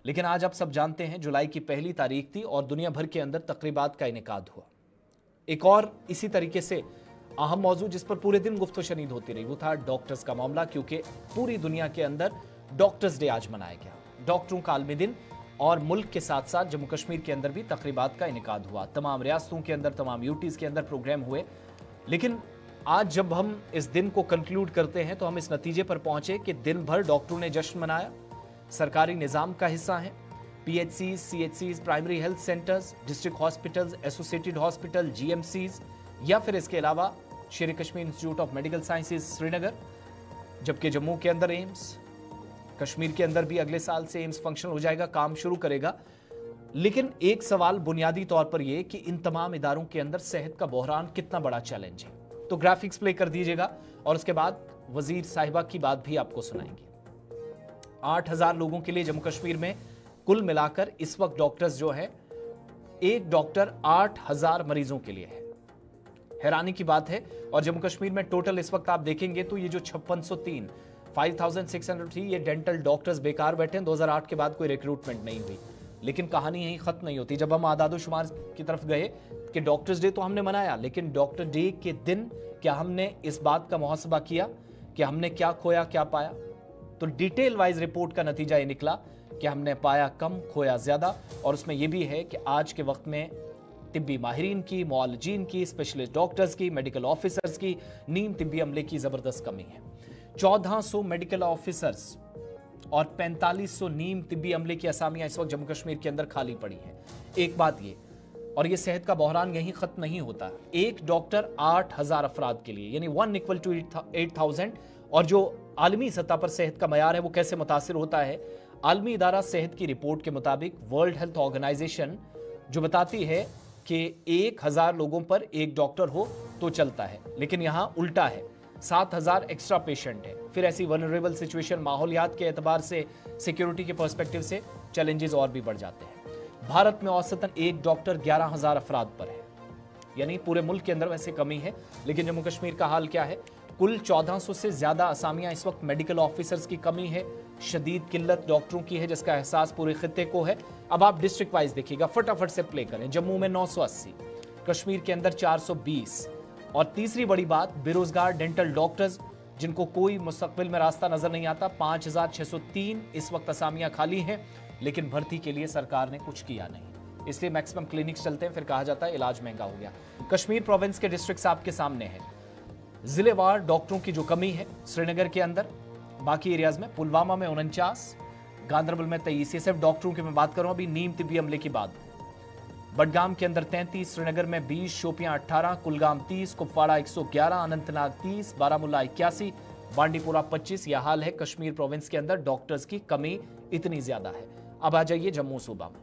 लेकिन आज आप सब जानते हैं जुलाई की पहली तारीख थी और दुनिया भर के अंदर तकरीबात का इनेकाद हुआ। एक और इसी तरीके से अहम मौजू जिस पर पूरे दिन गुफ्तगू होती रही वो था डॉक्टर्स का मामला, क्योंकि पूरी दुनिया के अंदर डॉक्टर्स डे आज मनाया गया, डॉक्टरों का आलमी दिन। और मुल्क के साथ साथ जम्मू कश्मीर के अंदर भी तकरीबात का इनेकाद हुआ, तमाम रियासतों के अंदर, तमाम यूटीज के अंदर प्रोग्राम हुए। लेकिन आज जब हम इस दिन को कंक्लूड करते हैं तो हम इस नतीजे पर पहुंचे कि दिन भर डॉक्टरों ने जश्न मनाया, सरकारी निज़ाम का हिस्सा हैं, पीएचसी, सीएचसीज, primary health centres, district hospitals, associated hospital, GMCs या फिर इसके अलावा Sher Kashmir institute of medical sciences Srinagar. जबकि जम्मू के अंदर एम्स, कश्मीर के अंदर भी अगले साल से एम्स फंक्शन हो जाएगा, काम शुरू करेगा। लेकिन एक सवाल बुनियादी तौर पर यह कि इन तमाम इदारों के अंदर सेहत का बहरान कितना बड़ा चैलेंज है। तो ग्राफिक्स प्ले कर दीजिएगा और उसके बाद वजीर साहिबा की बात भी आपको सुनाएंगे। 8,000 लोगों के लिए जम्मू कश्मीर में कुल मिलाकर इस वक्त डॉक्टर्स जो है, एक डॉक्टर 8,000 मरीजों के लिए है। हैरानी की बात है। और जम्मू कश्मीर में टोटल इस वक्त आप देखेंगे तो ये जो 5603 ये डेंटल डॉक्टर्स बेकार बैठे हैं। 2008 के बाद कोई रिक्रूटमेंट नहीं हुई। लेकिन कहानी यहीं खत्म नहीं होती। जब हम आदादोशुमार की तरफ गए कि डॉक्टर्स डे तो हमने मनाया, लेकिन डॉक्टर डे के दिन क्या हमने इस बात का मुहासबा किया कि हमने क्या खोया क्या पाया? तो डिटेल वाइज रिपोर्ट का नतीजा ये निकला कि हमने पाया कम, खोया ज्यादा। और उसमें यह भी है कि आज के वक्त में तिब्बी माहिरीन की, मुआलजीन की, स्पेशलिस्ट डॉक्टर्स की, मेडिकल ऑफिसर्स की, नीम तिब्बी अमले की जबरदस्त कमी है। 1400 मेडिकल ऑफिसर्स और 4500 नीम तिब्बी अमले की असामियां इस वक्त जम्मू कश्मीर के अंदर खाली पड़ी हैं। एक बात ये, और ये सेहत का बहरान यहीं खत्म नहीं होता। एक डॉक्टर 8,000 अफराद के लिए, यानी 1 = 8,000। और जो आलमी सतह पर सेहत का मयार है वो कैसे मुतासिर होता है? आलमी इदारा सेहत की रिपोर्ट के मुताबिक वर्ल्ड हेल्थ ऑर्गेनाइजेशन जो बताती है कि 1,000 लोगों पर एक डॉक्टर हो तो चलता है, लेकिन यहां उल्टा है, 7,000 एक्स्ट्रा पेशेंट है। फिर ऐसी वनरेबल सिचुएशन, माहौलियात के एतबार से, सिक्योरिटी के पर्सपेक्टिव से चैलेंजेस और भी बढ़ जाते हैं। भारत में औसतन एक डॉक्टर 11,000 अफराद पर है, यानी पूरे मुल्क के अंदर वैसे कमी है। लेकिन जम्मू कश्मीर का हाल क्या है? कुल 1400 से ज्यादा असामियां इस वक्त मेडिकल ऑफिसर्स की कमी है, शदीद किल्लत डॉक्टरों की है, जिसका एहसास पूरे खित्ते को है। अब आप डिस्ट्रिक्ट वाइज देखिएगा, फटाफट से प्ले करें। जम्मू में 980, कश्मीर के अंदर 420। और तीसरी बड़ी बात, बेरोजगार डेंटल डॉक्टर्स जिनको कोई मुस्तकबिल में रास्ता नजर नहीं आता, 5,603 इस वक्त असामियां खाली हैं, लेकिन भर्ती के लिए सरकार ने कुछ किया नहीं। इसलिए मैक्सिमम क्लिनिक्स चलते हैं, फिर कहा जाता है इलाज महंगा हो गया। कश्मीर प्रोविंस के डिस्ट्रिक्ट्स आपके सामने है। जिलेवार डॉक्टरों की जो कमी है, श्रीनगर के अंदर, बाकी एरियाज में, पुलवामा में 49, गांदरबल में 23। ये सिर्फ डॉक्टरों की मैं बात कर रहा हूं, अभी नीम तिब्बी अमले की बात। बडगाम के अंदर 33, श्रीनगर में 20, शोपियां 18, कुलगाम 30, कुपवाड़ा 111, अनंतनाग 30, बारामुल्ला 81, बांडीपुरा 25। यह हाल है कश्मीर प्रोविंस के अंदर, डॉक्टर्स की कमी इतनी ज्यादा है। अब आ जाइए जम्मू सूबा में।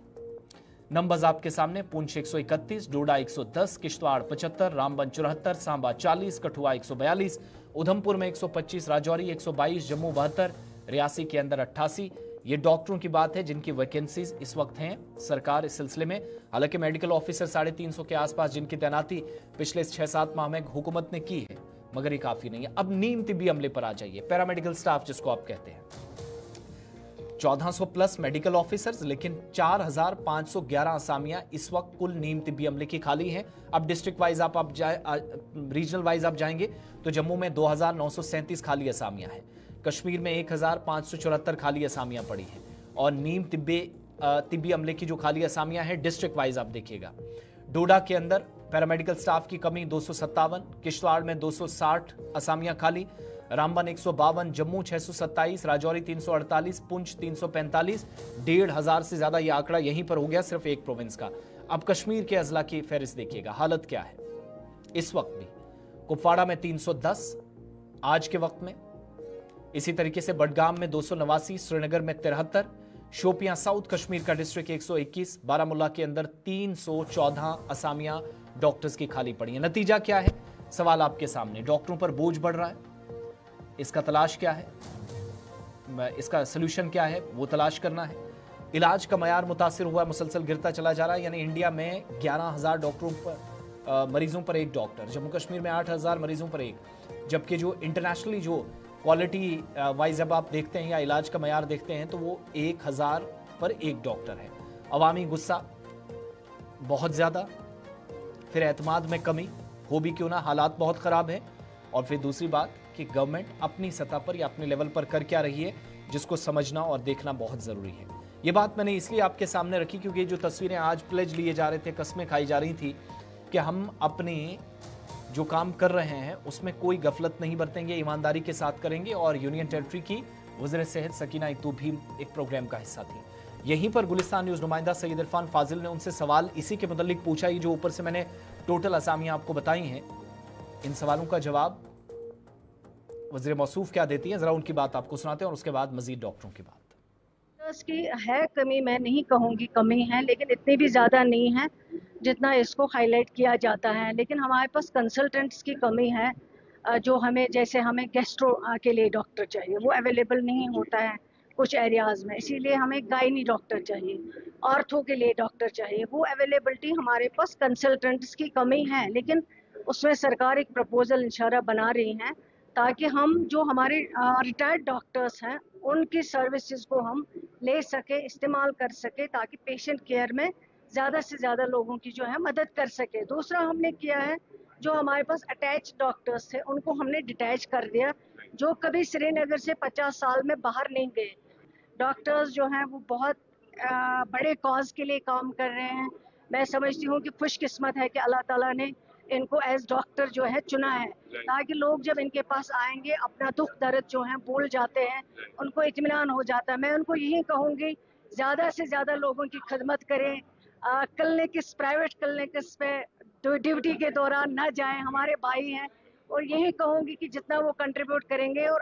नंबर्स आपके सामने, पुंछ 131, डोडा 110, किश्तवाड़ 75, रामबन 74, सांबा 40, कठुआ 142, उधमपुर में 125, राजौरी 122, जम्मू 72, रियासी के अंदर 88। ये डॉक्टरों की बात है जिनकी वैकेंसीज इस वक्त हैं। सरकार इस सिलसिले में, हालांकि मेडिकल ऑफिसर 350 के आसपास जिनकी तैनाती पिछले 6-7 माह में हुकूमत ने की है, मगर ये काफी नहीं है। अब नीम तिब्बी अमले पर आ जाइए, पैरामेडिकल स्टाफ जिसको आप कहते हैं। 1400 प्लस मेडिकल ऑफिसर्स, लेकिन 4,511 असामियां इस वक्त कुल नीम तिब्बी अमले की खाली हैं। अब डिस्ट्रिक्ट वाइज आप रीजनल वाइज आप जाएंगे तो जम्मू में 2,937 खाली असामियां हैं, कश्मीर में 1,574 खाली असामियां पड़ी हैं। और नीम तिब्बी अमले की जो खाली असामियां हैं डिस्ट्रिक्ट वाइज आप देखिएगा, डोडा के अंदर पैरामेडिकल स्टाफ की कमी 257, किश्तवाड़ में 260 असामियां खाली, रामबन 152, जम्मू 627, राजौरी 348, पुंछ 345। 1,500 से ज्यादा यह आंकड़ा यहीं पर हो गया सिर्फ एक प्रोविंस का। अब कश्मीर के अजला की फहरिस्त देखिएगा, हालत क्या है इस वक्त भी। कुपवाड़ा में 310 आज के वक्त में, इसी तरीके से बडगाम में 289, श्रीनगर में 73, शोपियां साउथ कश्मीर का डिस्ट्रिक्ट 121, बारामुल्ला के अंदर 314 असामियां डॉक्टर्स की खाली पड़ी है। नतीजा क्या है? सवाल आपके सामने, डॉक्टरों पर बोझ बढ़ रहा है, इसका तलाश क्या है, इसका सोल्यूशन क्या है, वो तलाश करना है। इलाज का मयार मुतासिर हुआ, मुसलसल गिरता चला जा रहा है, यानी इंडिया में 11,000 डॉक्टरों पर मरीजों पर एक डॉक्टर, जम्मू कश्मीर में 8,000 मरीजों पर एक। जबकि जो इंटरनेशनली जो क्वालिटी वाइज जब आप देखते हैं या इलाज का मयार देखते हैं तो वो 1,000 पर एक डॉक्टर है। अवामी गुस्सा बहुत ज़्यादा, फिर एतमाद में कमी, हो भी क्यों ना, हालात बहुत ख़राब है, और फिर दूसरी बात कि गवर्नमेंट अपनी सतह पर या अपने लेवल पर कर क्या रही है, जिसको समझना और देखना बहुत ज़रूरी है। ये बात मैंने इसलिए आपके सामने रखी क्योंकि ये जो तस्वीरें आज प्लेज लिए जा रहे थे, कस्में खाई जा रही थी कि हम अपने जो काम कर रहे हैं उसमें कोई गफलत नहीं बरतेंगे, ईमानदारी के साथ करेंगे। और यूनियन टेरिटरी की वज़ीर सेहत सकीना इतू भी एक प्रोग्राम का हिस्सा थी। यहीं पर गुलिस्तान न्यूज़ नुमाइंदा सैयद इरफान फाजिल ने उनसे सवाल इसी के मुतालिक पूछा। ये जो ऊपर से मैंने टोटल असामियाँ आपको बताई हैं, इन सवालों का जवाब वज़ीर मौसूफ क्या देती हैं, ज़रा उनकी बात आपको सुनाते हैं और उसके बाद मज़ीद डॉक्टरों की बात। की है कमी, मैं नहीं कहूँगी कमी है, लेकिन इतनी भी ज़्यादा नहीं है जितना इसको हाईलाइट किया जाता है। लेकिन हमारे पास कंसल्टेंट्स की कमी है, जो हमें, जैसे हमें गैस्ट्रो के लिए डॉक्टर चाहिए, वो अवेलेबल नहीं होता है कुछ एरियाज़ में, इसीलिए हमें गायनी डॉक्टर चाहिए, ऑर्थो के लिए डॉक्टर चाहिए, वो अवेलेबिलिटी हमारे पास कंसल्टेंट्स की कमी है। लेकिन उसमें सरकार एक प्रपोजल इंशाल्लाह बना रही है ताकि हम जो हमारे रिटायर्ड डॉक्टर्स हैं उनकी सर्विसेज को हम ले सके, इस्तेमाल कर सके, ताकि पेशेंट केयर में ज़्यादा से ज़्यादा लोगों की जो है मदद कर सके। दूसरा हमने किया है, जो हमारे पास अटैच डॉक्टर्स थे उनको हमने डिटैच कर दिया, जो कभी श्रीनगर से 50 साल में बाहर नहीं गए। डॉक्टर्स जो हैं वो बहुत बड़े कॉज के लिए काम कर रहे हैं। मैं समझती हूँ कि खुशकिस्मत है कि अल्लाह ताला ने इनको एज डॉक्टर जो है चुना है, ताकि लोग जब इनके पास आएंगे अपना दुख दर्द जो है भूल जाते हैं, उनको इत्मीनान हो जाता है। मैं उनको यही कहूँगी, ज़्यादा से ज़्यादा लोगों की खिदमत करें, क्लिनिक्स, प्राइवेट क्लिनिक्स पे ड्यूटी के दौरान ना जाएं, हमारे भाई हैं। और यही कहूँगी कि जितना वो कंट्रीब्यूट करेंगे और